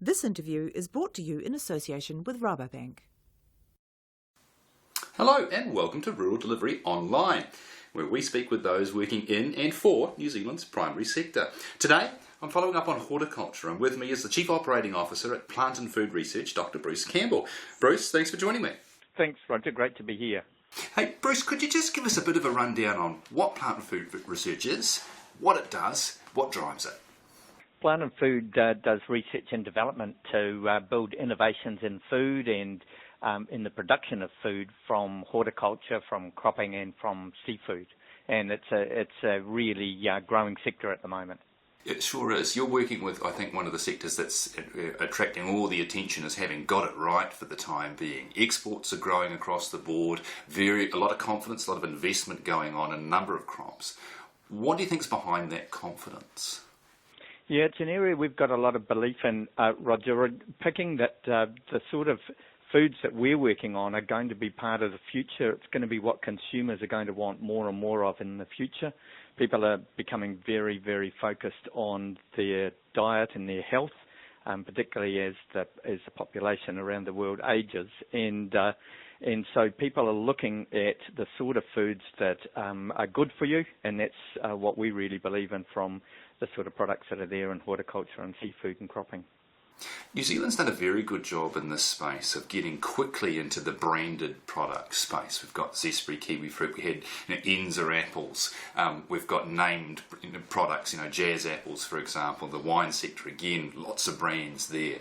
This interview is brought to you in association with Rabobank. Hello and welcome to Rural Delivery Online, where we speak with those working in and for New Zealand's primary sector. Today, I'm following up on horticulture, and with me is the Chief Operating Officer at Plant and Food Research, Dr. Bruce Campbell. Bruce, thanks for joining me. Thanks, Roger. Great to be here. Hey, Bruce, could you just give us a bit of a rundown on what Plant and Food Research is, what it does, what drives it? Plant and Food does research and development to build innovations in food and in the production of food from horticulture, from cropping and from seafood. And it's a really growing sector at the moment. It sure is. You're working with, I think, one of the sectors that's attracting all the attention as having got it right for the time being. Exports are growing across the board, a lot of confidence, a lot of investment going on in a number of crops. What do you think's behind that confidence? Yeah, it's an area we've got a lot of belief in, Roger. We're picking that the sort of foods that we're working on are going to be part of the future. It's going to be what consumers are going to want more and more of in the future. People are becoming very, very focused on their diet and their health, particularly as the population around the world ages. And so people are looking at the sort of foods that are good for you, and that's what we really believe in from the sort of products that are there in horticulture and seafood and cropping. New Zealand's done a very good job in this space of getting quickly into the branded product space. We've got Zespri kiwi fruit, we had Enza apples, we've got named products, Jazz apples, for example, the wine sector, again, lots of brands there.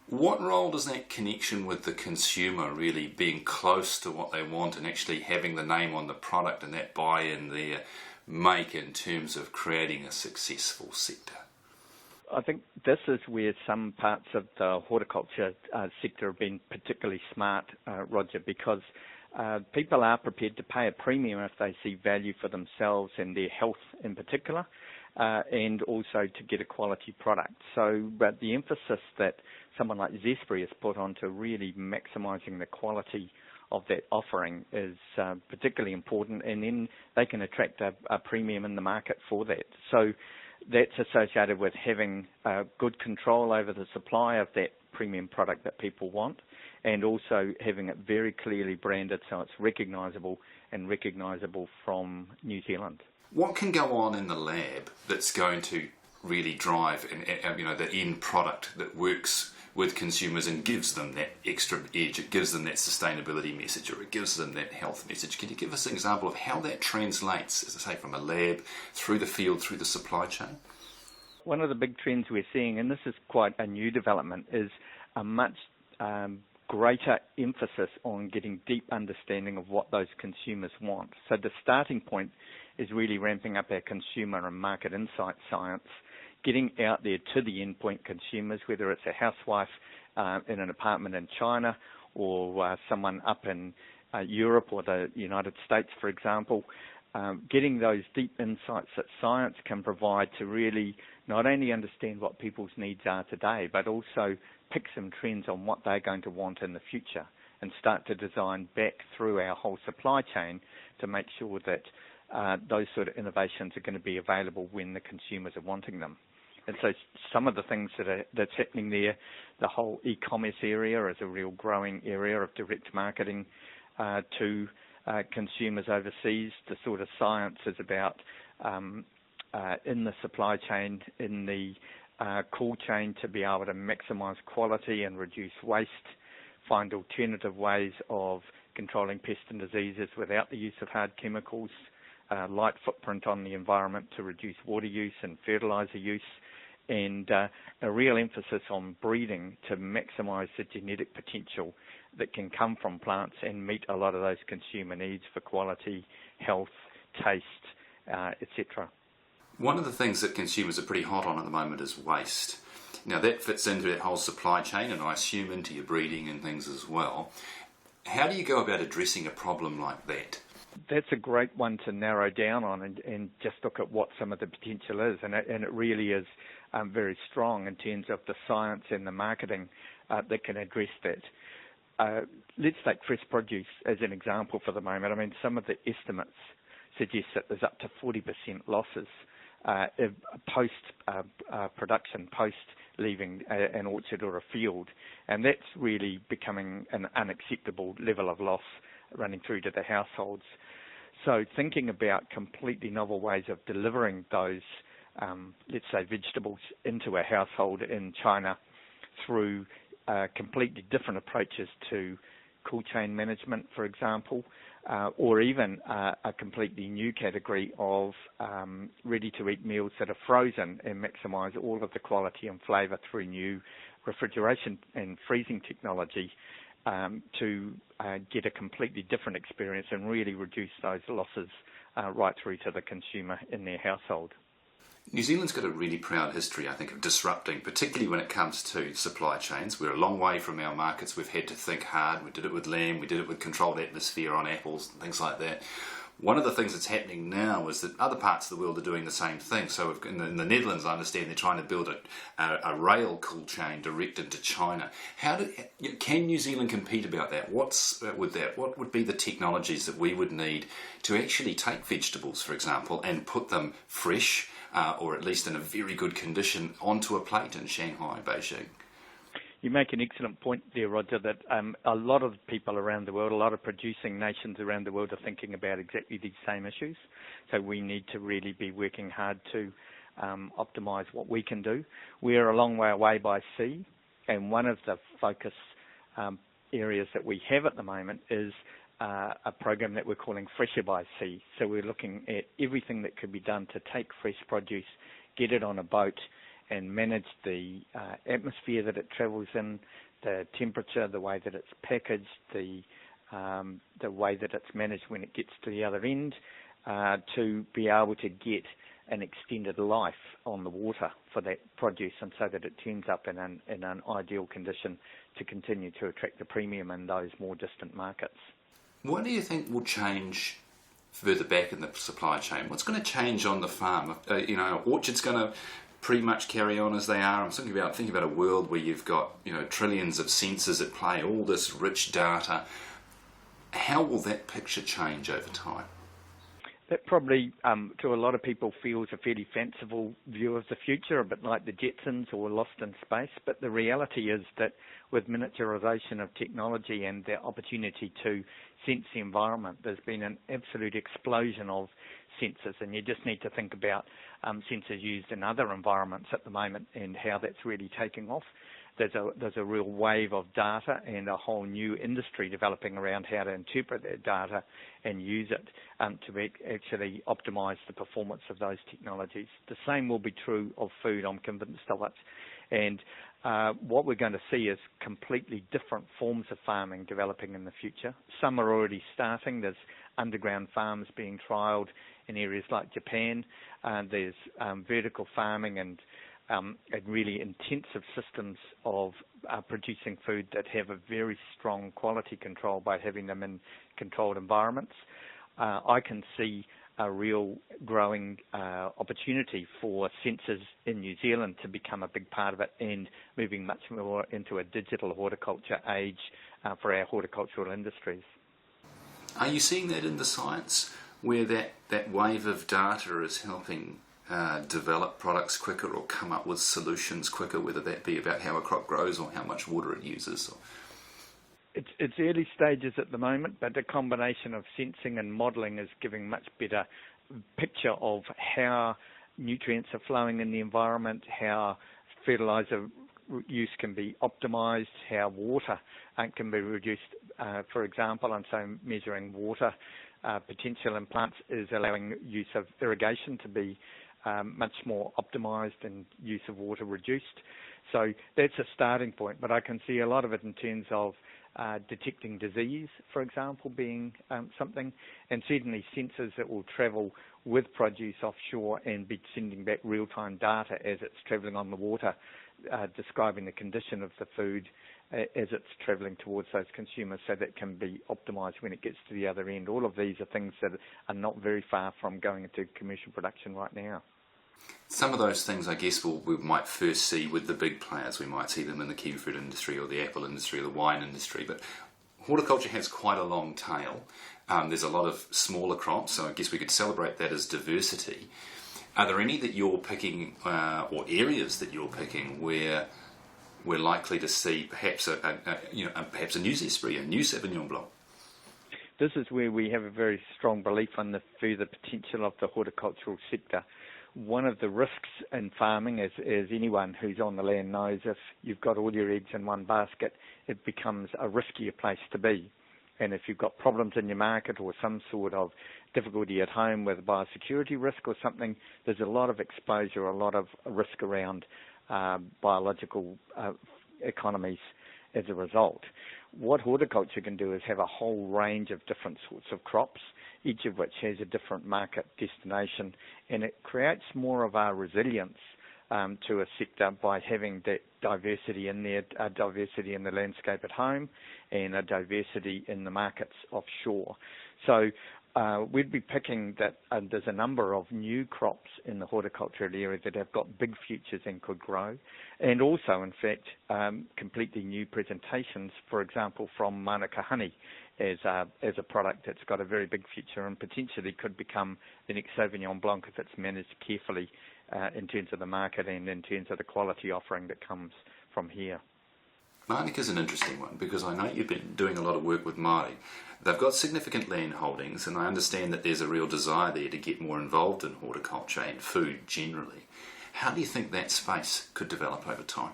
What role does that connection with the consumer, really being close to what they want and actually having the name on the product and that buy-in there, make in terms of creating a successful sector? I think this is where some parts of the horticulture sector have been particularly smart, Roger, because people are prepared to pay a premium if they see value for themselves and their health in particular, and also to get a quality product. So, but the emphasis that someone like Zespri has put on to really maximising the quality of that offering is particularly important, and then they can attract a premium in the market for that. So that's associated with having good control over the supply of that premium product that people want, and also having it very clearly branded so it's recognisable from New Zealand. What can go on in the lab that's going to really drive the end product that works with consumers and gives them that extra edge, it gives them that sustainability message, or it gives them that health message? Can you give us an example of how that translates, as I say, from a lab through the field, through the supply chain? One of the big trends we're seeing, and this is quite a new development, is a much greater emphasis on getting deep understanding of what those consumers want. So the starting point is really ramping up our consumer and market insight science, getting out there to the endpoint consumers, whether it's a housewife in an apartment in China or someone up in Europe or the United States, for example, getting those deep insights that science can provide to really not only understand what people's needs are today, but also pick some trends on what they're going to want in the future and start to design back through our whole supply chain to make sure that those sort of innovations are going to be available when the consumers are wanting them. And so some of the things that's happening there, the whole e-commerce area is a real growing area of direct marketing to consumers overseas. The sort of science is about in the supply chain, in the cool chain, to be able to maximise quality and reduce waste, find alternative ways of controlling pests and diseases without the use of hard chemicals, light footprint on the environment to reduce water use and fertiliser use, and a real emphasis on breeding to maximise the genetic potential that can come from plants and meet a lot of those consumer needs for quality, health, taste, etc. One of the things that consumers are pretty hot on at the moment is waste. Now that fits into that whole supply chain, and I assume into your breeding and things as well. How do you go about addressing a problem like that? That's a great one to narrow down on and just look at what some of the potential is, and it really is very strong in terms of the science and the marketing that can address that. Let's take fresh produce as an example for the moment. I mean, some of the estimates suggest that there's up to 40% losses post-production, leaving an orchard or a field. And that's really becoming an unacceptable level of loss running through to the households. So thinking about completely novel ways of delivering those, let's say, vegetables into a household in China through completely different approaches to cool chain management, for example, or even a completely new category of ready-to-eat meals that are frozen and maximise all of the quality and flavour through new refrigeration and freezing technology to get a completely different experience and really reduce those losses right through to the consumer in their household. New Zealand's got a really proud history, I think, of disrupting, particularly when it comes to supply chains. We're a long way from our markets. We've had to think hard. We did it with lamb. We did it with controlled atmosphere on apples and things like that. One of the things that's happening now is that other parts of the world are doing the same thing. So in the Netherlands, I understand they're trying to build a rail cool chain direct into China. Can New Zealand compete about that? What would be the technologies that we would need to actually take vegetables, for example, and put them fresh, or at least in a very good condition, onto a plate in Shanghai, Beijing? You make an excellent point there, Roger, that a lot of people around the world, a lot of producing nations around the world are thinking about exactly these same issues. So we need to really be working hard to optimise what we can do. We're a long way away by sea, and one of the focus areas that we have at the moment is a program that we're calling Fresher by Sea. So we're looking at everything that could be done to take fresh produce, get it on a boat, and manage the atmosphere that it travels in, the temperature, the way that it's packaged, the way that it's managed when it gets to the other end, to be able to get an extended life on the water for that produce, and so that it turns up in an ideal condition to continue to attract a premium in those more distant markets. What do you think will change further back in the supply chain? What's going to change on the farm? Orchard's going to pretty much carry on as they are. I'm thinking about a world where you've got trillions of sensors at play, all this rich data. How will that picture change over time? That probably, to a lot of people, feels a fairly fanciful view of the future, a bit like the Jetsons or Lost in Space. But the reality is that with miniaturization of technology and the opportunity to sense the environment, there's been an absolute explosion of sensors, and you just need to think about sensors used in other environments at the moment and how that's really taking off. There's a real wave of data and a whole new industry developing around how to interpret that data and use it to actually optimise the performance of those technologies. The same will be true of food, I'm convinced of it. And what we're going to see is completely different forms of farming developing in the future. Some are already starting. There's underground farms being trialled in areas like Japan. There's vertical farming and really intensive systems of producing food that have a very strong quality control by having them in controlled environments. I can see a real growing opportunity for sensors in New Zealand to become a big part of it, and moving much more into a digital horticulture age for our horticultural industries. Are you seeing that in the science, where that wave of data is helping develop products quicker or come up with solutions quicker, whether that be about how a crop grows or how much water it uses? It's early stages at the moment, but the combination of sensing and modelling is giving much better picture of how nutrients are flowing in the environment, how fertiliser use can be optimised, how water can be reduced, for example, and so measuring water potential in plants is allowing use of irrigation to be much more optimised and use of water reduced. So that's a starting point, but I can see a lot of it in terms of detecting disease, for example, being something, and certainly sensors that will travel with produce offshore and be sending back real-time data as it's travelling on the water, describing the condition of the food as it's travelling towards those consumers, so that can be optimised when it gets to the other end. All of these are things that are not very far from going into commercial production right now. Some of those things, I guess, we might first see with the big players. We might see them in the kiwi fruit industry or the apple industry or the wine industry, but horticulture has quite a long tail. There's a lot of smaller crops, so I guess we could celebrate that as diversity. Are there any that you're picking, or areas that you're picking, where we're likely to see perhaps perhaps a new Zespri, a new Sauvignon Blanc? This is where we have a very strong belief in the further potential of the horticultural sector. One of the risks in farming, as anyone who's on the land knows, if you've got all your eggs in one basket, it becomes a riskier place to be. And if you've got problems in your market or some sort of difficulty at home with biosecurity risk or something, there's a lot of exposure, a lot of risk around biological economies as a result. What horticulture can do is have a whole range of different sorts of crops, each of which has a different market destination, and it creates more of our resilience to a sector by having that diversity in there, a diversity in the landscape at home and a diversity in the markets offshore. So we'd be picking that there's a number of new crops in the horticultural area that have got big futures and could grow, and also, in fact, completely new presentations, for example, from Manuka honey as a product that's got a very big future and potentially could become the next Sauvignon Blanc if it's managed carefully in terms of the market and in terms of the quality offering that comes from here. Manuka's an interesting one because I know you've been doing a lot of work with Māori. They've got significant land holdings, and I understand that there's a real desire there to get more involved in horticulture and food generally. How do you think that space could develop over time?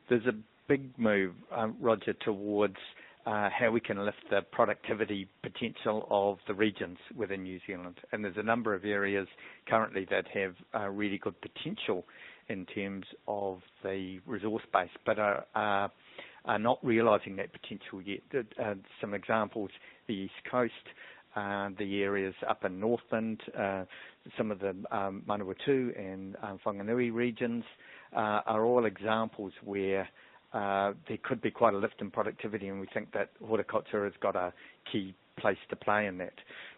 There's a big move, Roger, towards how we can lift the productivity potential of the regions within New Zealand. And there's a number of areas currently that have really good potential in terms of the resource base, but are not realising that potential yet. Some examples: the East Coast, the areas up in Northland, some of the Manawatu and Whanganui regions are all examples where there could be quite a lift in productivity, and we think that horticulture has got a key place to play in that.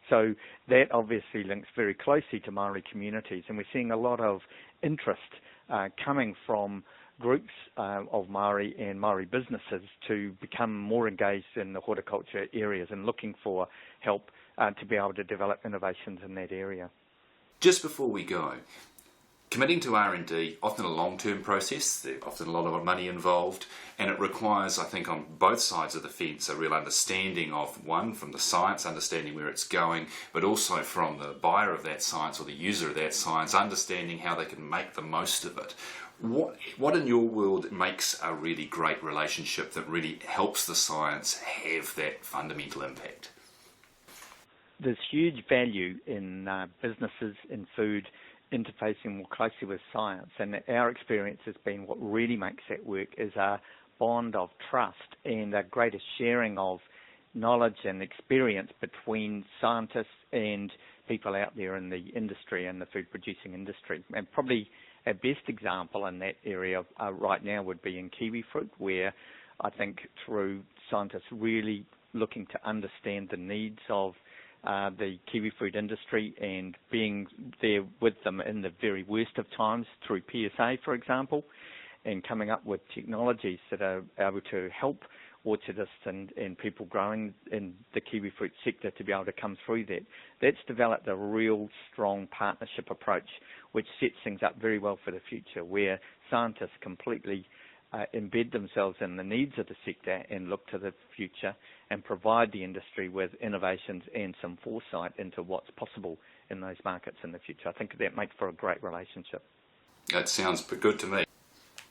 So that obviously links very closely to Māori communities, and we're seeing a lot of interest coming from groups of Māori and Māori businesses to become more engaged in the horticulture areas and looking for help to be able to develop innovations in that area. Just before we go, committing to R&D, often a long-term process, there's often a lot of money involved, and it requires, I think, on both sides of the fence, a real understanding of, one, from the science, understanding where it's going, but also from the buyer of that science or the user of that science, understanding how they can make the most of it. What in your world makes a really great relationship that really helps the science have that fundamental impact? There's huge value in businesses in food interfacing more closely with science, and our experience has been what really makes that work is a bond of trust and a greater sharing of knowledge and experience between scientists and people out there in the industry and the food producing industry. And probably our best example in that area right now would be in kiwi fruit, where I think through scientists really looking to understand the needs of the kiwi fruit industry and being there with them in the very worst of times through PSA, for example, and coming up with technologies that are able to help orchardists and people growing in the kiwi fruit sector to be able to come through that. That's developed a real strong partnership approach, which sets things up very well for the future, where scientists completely embed themselves in the needs of the sector and look to the future and provide the industry with innovations and some foresight into what's possible in those markets in the future. I think that makes for a great relationship. That sounds good to me.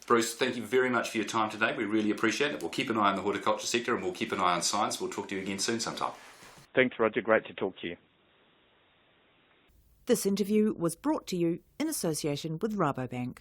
Bruce, thank you very much for your time today. We really appreciate it. We'll keep an eye on the horticulture sector and we'll keep an eye on science. We'll talk to you again soon sometime. Thanks, Roger. Great to talk to you. This interview was brought to you in association with Rabobank.